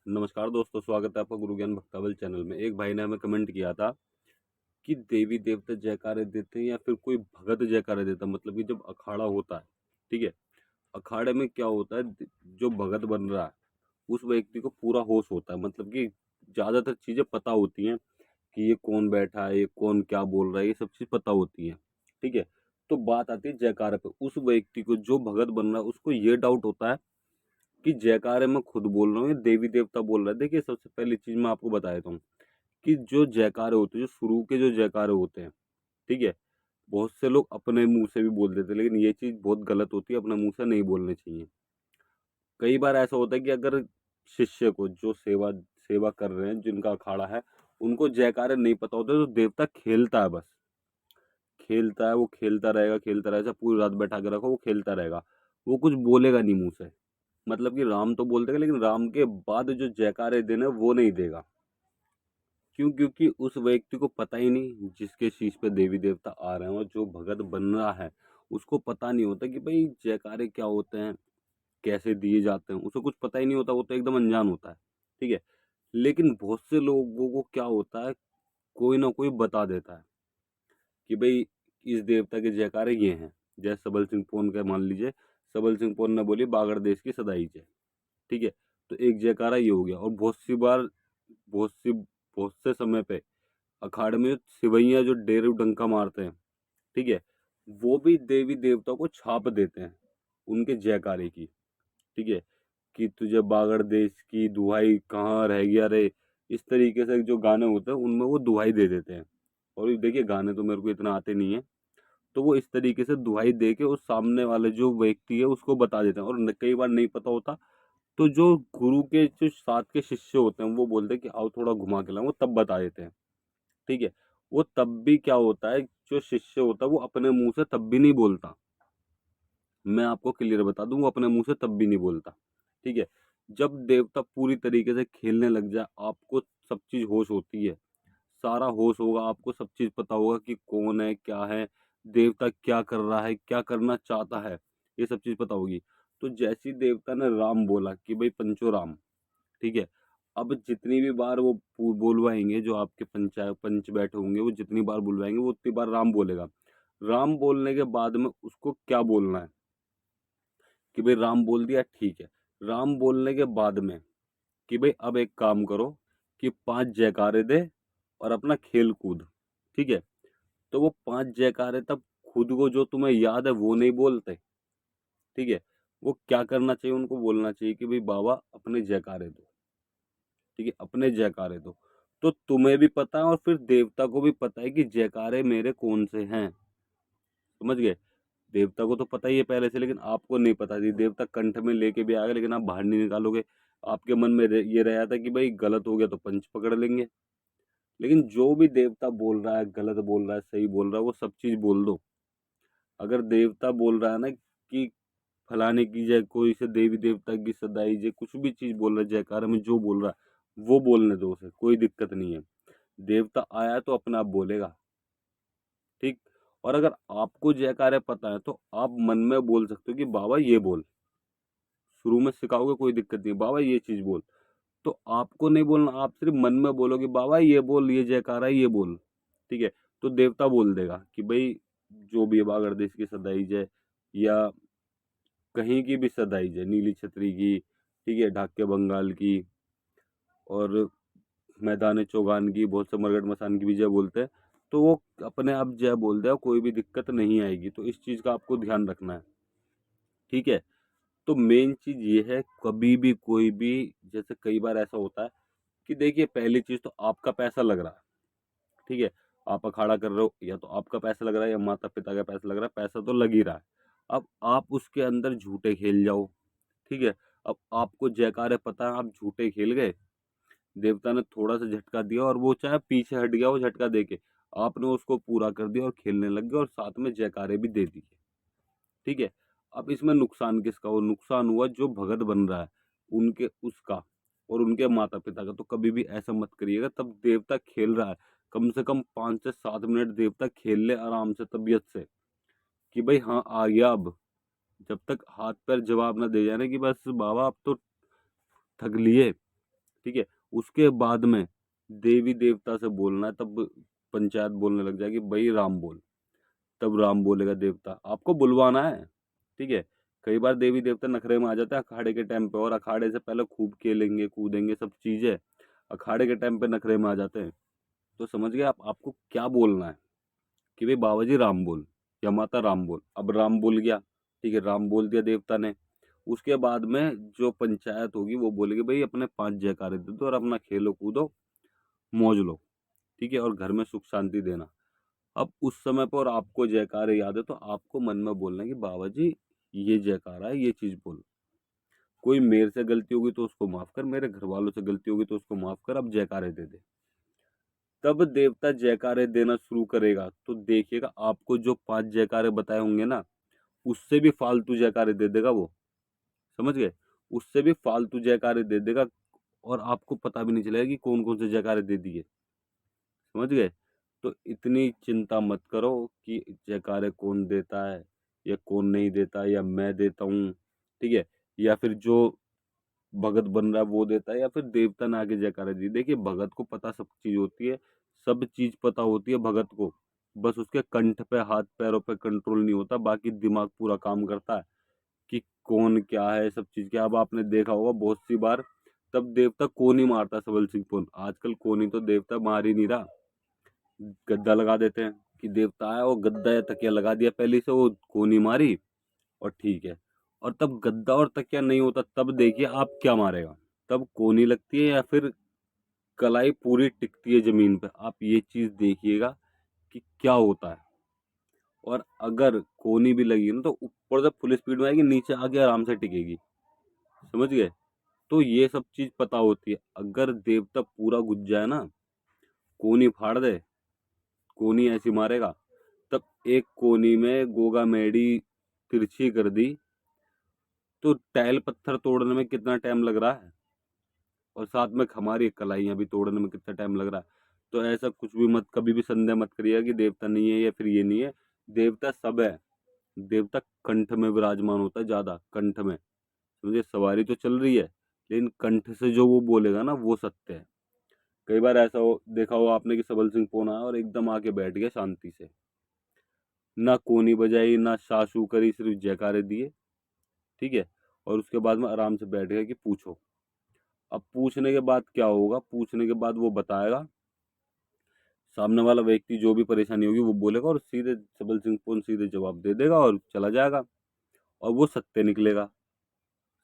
नमस्कार दोस्तों, स्वागत है आपका गुरु ज्ञान भक्तावल चैनल में। एक भाई ने हमें कमेंट किया था कि देवी देवता जयकारे देते हैं या फिर कोई भगत जयकारे देता है। मतलब कि जब अखाड़ा होता है, ठीक है, अखाड़े में क्या होता है, जो भगत बन रहा है उस व्यक्ति को पूरा होश होता है। मतलब कि ज्यादातर चीजें पता होती हैं कि ये कौन बैठा है, ये कौन क्या बोल रहा है, ये सब चीज पता होती है। ठीक है, तो बात आती है जयकारे पे। उस व्यक्ति को, जो भगत बन रहा है, उसको ये डाउट होता है कि जयकारे मैं खुद बोल रहा हूँ, ये देवी देवता बोल रहा है। देखिए, सबसे पहली चीज मैं आपको बता देता हूँ कि जो जयकारे होते हैं, जो शुरू के जो जयकारे होते हैं, ठीक है, बहुत से लोग अपने मुंह से भी बोल देते हैं, लेकिन ये चीज बहुत गलत होती है, अपने मुंह से नहीं बोलने चाहिए। कई बार ऐसा होता है कि अगर शिष्य को, जो सेवा सेवा कर रहे हैं, जिनका अखाड़ा है, उनको जयकारे नहीं पता होते, तो देवता खेलता है, बस खेलता है। वो खेलता रहेगा, पूरी रात बैठा के रखो, वो खेलता रहेगा, वो कुछ बोलेगा नहीं मुंह से। मतलब कि राम तो बोल देगा, लेकिन राम के बाद जो जयकारे देने वो नहीं देगा। क्यों? क्योंकि उस व्यक्ति को पता ही नहीं, जिसके शीश पे देवी देवता आ रहे हैं और जो भगत बन रहा है, उसको पता नहीं होता कि भाई जयकारे क्या होते हैं, कैसे दिए जाते हैं। उसे कुछ पता ही नहीं होता, वो तो एकदम अनजान होता है। ठीक है, लेकिन बहुत से लोगों को क्या होता है, कोई ना कोई बता देता है कि भाई इस देवता के जयकारे ये हैं। जैसे सबल सिंह पोन का मान लीजिए, सबल सिंह पोन ने बोली बागड़ देश की सदाई जय। ठीक है, तो एक जयकारा ये हो गया। और बहुत सी बार, बहुत से समय पे अखाड़े में सिवैया जो डेरू डंका मारते हैं, ठीक है, वो भी देवी देवताओं को छाप देते हैं उनके जयकारे की। ठीक है, कि तुझे बागड़ देश की दुहाई कहाँ रह गया रे, इस तरीके से जो गाने होते हैं उनमें वो दुहाई दे देते हैं। और ये देखिए, गाने तो मेरे को इतना आते नहीं है, तो वो इस तरीके से दुहाई दे के उस सामने वाले जो व्यक्ति है उसको बता देते हैं। और कई बार नहीं पता होता, तो जो गुरु के जो साथ के शिष्य होते हैं वो बोलते हैं कि आओ थोड़ा घुमा के लाओ, वो तब बता देते हैं। ठीक है, वो तब भी क्या होता है, जो शिष्य होता है वो अपने मुंह से तब भी नहीं बोलता। मैं आपको क्लियर बता दूं, वो अपने मुंह से तब भी नहीं बोलता। ठीक है, जब देवता पूरी तरीके से खेलने लग जाए, आपको सब चीज होश होती है, सारा होश होगा, आपको सब चीज पता होगा कि कौन है, क्या है, देवता क्या कर रहा है, क्या करना चाहता है, ये सब चीज पता होगी। तो जैसी देवता ने राम बोला कि भाई पंचो राम, ठीक है, अब जितनी भी बार वो बुलवाएंगे, जो आपके पंच बैठे होंगे, वो जितनी बार बुलवाएंगे वो उतनी बार राम बोलेगा। राम बोलने के बाद में उसको क्या बोलना है, कि भाई राम बोल दिया, ठीक है। राम बोलने के बाद में कि भाई अब एक काम करो कि 5 जयकारे दे और अपना खेल कूद। ठीक है, तो वो 5 जयकारे तब खुद को जो तुम्हें याद है वो नहीं बोलते। ठीक है, वो क्या करना चाहिए, उनको बोलना चाहिए कि भाई बाबा अपने जयकारे दो। ठीक है, अपने जयकारे दो। तो तुम्हें भी पता है और फिर देवता को भी पता है कि जयकारे मेरे कौन से हैं। समझ गए? देवता को तो पता ही है पहले से, लेकिन आपको नहीं पता थी। देवता कंठ में लेके भी आएगा, लेकिन आप बाहर नहीं निकालोगे। आपके मन में ये रहा था कि भाई गलत हो गया तो पंच पकड़ लेंगे। लेकिन जो भी देवता बोल रहा है, गलत बोल रहा है, सही बोल रहा है, वो सब चीज बोल दो। अगर देवता बोल रहा है ना कि फलाने की जय, कोई से देवी देवता की सदाई जय, कुछ भी चीज बोल रहा है, जयकारे में जो बोल रहा है वो बोलने दो उसे, कोई दिक्कत नहीं है। देवता आया तो अपने आप बोलेगा। ठीक, और अगर आपको जयकारे पता है तो आप मन में बोल सकते हो कि बाबा ये बोल। शुरू में सिखाओगे कोई दिक्कत नहीं, बाबा ये चीज बोल। तो आपको नहीं बोलना, आप सिर्फ मन में बोलोगे बाबा ये बोल, ये जयकारा है, ये बोल। ठीक है, तो देवता बोल देगा कि भाई जो भी है, बागड़ देश की सदाई जय, या कहीं की भी सदाई जय, नीली छतरी की, ठीक है, ढाके बंगाल की, और मैदान चौगान की, बहुत से मरगट मसान की भी जय बोलते हैं। तो वो अपने आप जय बोल दे, कोई भी दिक्कत नहीं आएगी। तो इस चीज का आपको ध्यान रखना है। ठीक है, तो मेन चीज ये है, कभी भी कोई भी, जैसे कई बार ऐसा होता है कि देखिए, पहली चीज तो आपका पैसा लग रहा है। ठीक है, आप अखाड़ा कर रहे हो, या तो आपका पैसा लग रहा है या माता पिता का पैसा लग रहा है, पैसा तो लग ही रहा है। अब आप उसके अंदर झूठे खेल जाओ। ठीक है, अब आपको जयकारे पता है, आप झूठे खेल गए, देवता ने थोड़ा सा झटका दिया और वो चाहे पीछे हट गया, वो झटका देके आपने उसको पूरा कर दिया और खेलने लग गए और साथ में जयकारे भी दे दिए। ठीक है, अब इसमें नुकसान किसका हो? नुकसान हुआ जो भगत बन रहा है, उनके, उसका और उनके माता पिता का। तो कभी भी ऐसा मत करिएगा। तब देवता खेल रहा है, कम से कम 5 से 7 मिनट देवता खेल ले आराम से, तबीयत से, कि भाई हाँ आ गया अब। जब तक हाथ पैर जवाब ना दे जाए ना कि बस बाबा अब तो थक लिए, ठीक है? उसके बाद में देवी देवता से बोलना है, तब पंचायत बोलने लग जाएगी भाई राम बोल, तब राम बोलेगा देवता, आपको बुलवाना है, ठीक है? कई बार देवी देवता नखरे में आ जाते हैं अखाड़े के टाइम पे, और अखाड़े से पहले खूब खेलेंगे कूदेंगे सब चीजें, अखाड़े के टाइम पे नखरे में आ जाते हैं। तो समझ गए आप, आपको क्या बोलना है कि भाई बाबा जी राम बोल या माता राम बोल। अब राम बोल गया, ठीक है, राम बोल दिया देवता ने। उसके बाद में जो पंचायत होगी वो बोलेगी भाई अपने 5 जयकारे दे दो और अपना खेलो कूदो मौज लो, ठीक है, और घर में सुख शांति देना। अब उस समय पर आपको जयकारे याद है तो आपको मन में बोलना है कि बाबा जी ये जयकारा है, ये चीज बोल। कोई मेरे से गलती होगी तो उसको माफ कर, मेरे घर वालों से गलती होगी तो उसको माफ कर, अब जयकारे दे दे। तब देवता जयकारे देना शुरू करेगा, तो देखिएगा आपको जो 5 जयकारे बताए होंगे ना, उससे भी फालतू जयकारे दे देगा वो, समझ गए? उससे भी फालतू जयकारे दे देगा, और आपको पता भी नहीं चलेगा कि कौन कौन से जयकारे दे दिए, समझ गए? तो इतनी चिंता मत करो कि जयकारे कौन देता है या कौन नहीं देता, या मैं देता हूँ, ठीक है, या फिर जो भगत बन रहा है वो देता है, या फिर देवता ने आगे जयकारा दी। देखिए भगत को पता सब चीज होती है, सब चीज पता होती है भगत को, बस उसके कंठ पे हाथ पैरों पे कंट्रोल नहीं होता, बाकी दिमाग पूरा काम करता है कि कौन क्या है सब चीज क्या। अब आपने देखा होगा बहुत सी बार, तब देवता कौन ही मारता सबल सिंह पुन, आजकल कौन ही तो देवता मार ही नहीं रहा, गद्दा लगा देते हैं कि देवता आया, वो गद्दा या तकिया लगा दिया पहले से, वो कोनी मारी और ठीक है। और तब गद्दा और तकिया नहीं होता, तब देखिए आप क्या मारेगा, तब कोनी लगती है या फिर कलाई पूरी टिकती है जमीन पे। आप ये चीज देखिएगा कि क्या होता है। और अगर कोनी भी लगी ना तो ऊपर से फुल स्पीड में आएगी, नीचे आके आराम से टिकेगी, समझ गए? तो ये सब चीज पता होती है। अगर देवता पूरा घुस जाए ना, कोनी फाड़ दे, कोनी ऐसी मारेगा, तब एक कोनी में गोगा मेडी तिरछी कर दी तो टाइल पत्थर तोड़ने में कितना टाइम लग रहा है, और साथ में हमारी कलाइयां भी तोड़ने में कितना टाइम लग रहा है। तो ऐसा कुछ भी मत, कभी भी संदेह मत करिएगा कि देवता नहीं है या फिर ये नहीं है, देवता सब है। देवता कंठ में विराजमान होता है, ज्यादा कंठ में, समझे? सवारी तो चल रही है लेकिन कंठ से जो वो बोलेगा ना वो सत्य है। कई बार ऐसा हो देखा हो आपने कि सबल सिंह पोन आया और एकदम आके बैठ गया शांति से, ना कोनी बजाई ना शाशू करी, सिर्फ जयकारे दिए, ठीक है, और उसके बाद में आराम से बैठ गया कि पूछो। अब पूछने के बाद क्या होगा, पूछने के बाद वो बताएगा, सामने वाला व्यक्ति जो भी परेशानी होगी वो बोलेगा और सीधे सबल सिंह पुन सीधे जवाब दे देगा और चला जाएगा, और वो सत्य निकलेगा,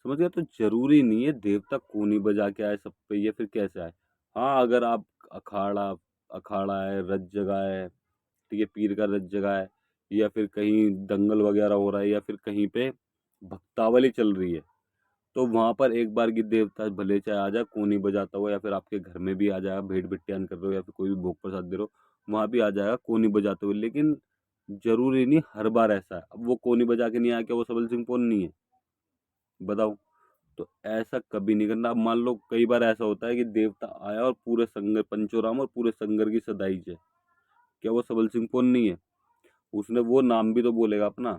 समझ गया? तो जरूरी नहीं है देवता कोनी बजा के आए सब पे या फिर कैसे आए। हाँ, अगर आप अखाड़ा अखाड़ा है, रथ जगह है, ठीक है, पीर का रथ जगह है, या फिर कहीं दंगल वगैरह हो रहा है, या फिर कहीं पे भक्तावली चल रही है, तो वहां पर एक बार की देवता भले चाहे आ जाए कोनी बजाता हुआ, या फिर आपके घर में भी आ जाएगा, भेंट बिट्टियान कर रहे हो या फिर कोई भी भोग प्रसाद दे रहे हो, वहां भी आ जाएगा कोनी बजाते हुए। लेकिन जरूरी नहीं हर बार ऐसा है। अब वो कोनी बजा के नहीं आया, क्या वो सबल सिंह पुन नहीं है? बताओ। तो ऐसा कभी नहीं करना। अब मान लो कई बार ऐसा होता है कि देवता आया और पूरे संगर पंचोराम और पूरे संगर की सदाई है, क्या वो सबल सिंह पुन नहीं है? उसने वो नाम भी तो बोलेगा अपना,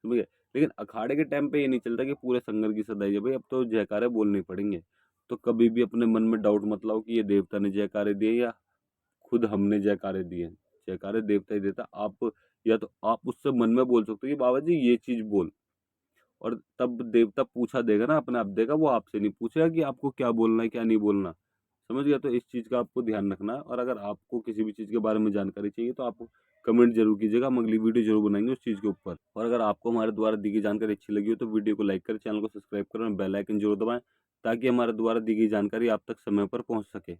समझ गए? लेकिन अखाड़े के टाइम पे ये नहीं चलता कि पूरे संगर की सदाई है, भाई अब तो जयकारे बोलने पड़ेंगे। तो कभी भी अपने मन में डाउट मत लाओ कि ये देवता ने जयकारे दिए या खुद हमने जयकारे दिए। जयकारे देवता ही देता। आप या तो आप उससे मन में बोल सकते हो कि बाबा जी ये चीज बोल, और तब देवता पूछा देगा ना, अपने आप देगा, वो आपसे नहीं पूछेगा कि आपको क्या बोलना है क्या नहीं बोलना, समझ गया? तो इस चीज का आपको ध्यान रखना है। और अगर आपको किसी भी चीज के बारे में जानकारी चाहिए तो आप कमेंट जरूर कीजिएगा, हम अगली वीडियो जरूर बनाएंगे उस चीज के ऊपर। और अगर आपको हमारे द्वारा दी गई जानकारी अच्छी लगी हो तो वीडियो को लाइक करें, चैनल को सब्सक्राइब करें और बेल आइकन जरूर दबाएं, ताकि हमारे द्वारा दी गई जानकारी आप तक समय पर पहुंच सके।